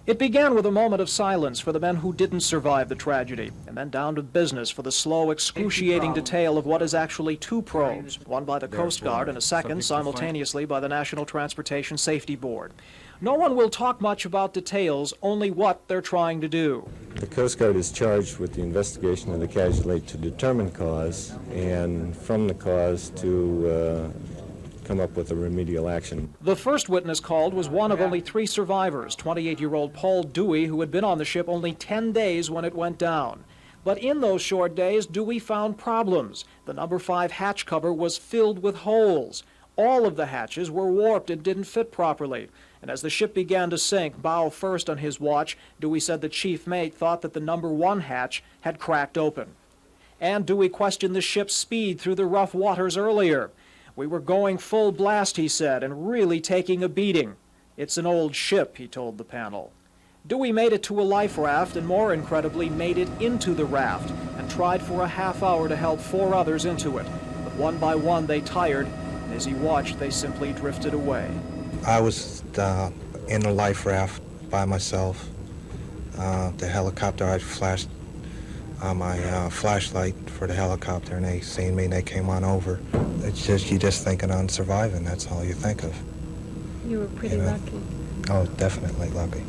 It began with a moment of silence for the men who didn't survive the tragedy, and then down to business for the slow, excruciating detail of what is actually two probes, one by the Coast Guard and a second simultaneously by the National Transportation Safety Board. No one will talk much about details, only what they're trying to do. The Coast Guard is charged with the investigation of the casualty to determine cause, and from the cause to come up with a remedial action. The first witness called was one of only 3 survivors, 28-year-old Paul Dewey, who had been on the ship only 10 days when it went down. But in those short days, Dewey found problems. The number 5 hatch cover was filled with holes. All of the hatches were warped and didn't fit properly. And as the ship began to sink, bow first on his watch, Dewey said the chief mate thought that the number 1 hatch had cracked open. And Dewey questioned the ship's speed through the rough waters earlier. We were going full blast, he said, and really taking a beating. It's an old ship, he told the panel. Dewey made it to a life raft and, more incredibly, made it into the raft and tried for a half hour to help 4 others into it. But one by one they tired, and as he watched, they simply drifted away. I was in a life raft by myself. The helicopter, I flashed my flashlight for the helicopter, and they seen me and they came on over. It's just, you're just thinking on surviving, that's all you think of. You were pretty lucky. Oh, definitely lucky.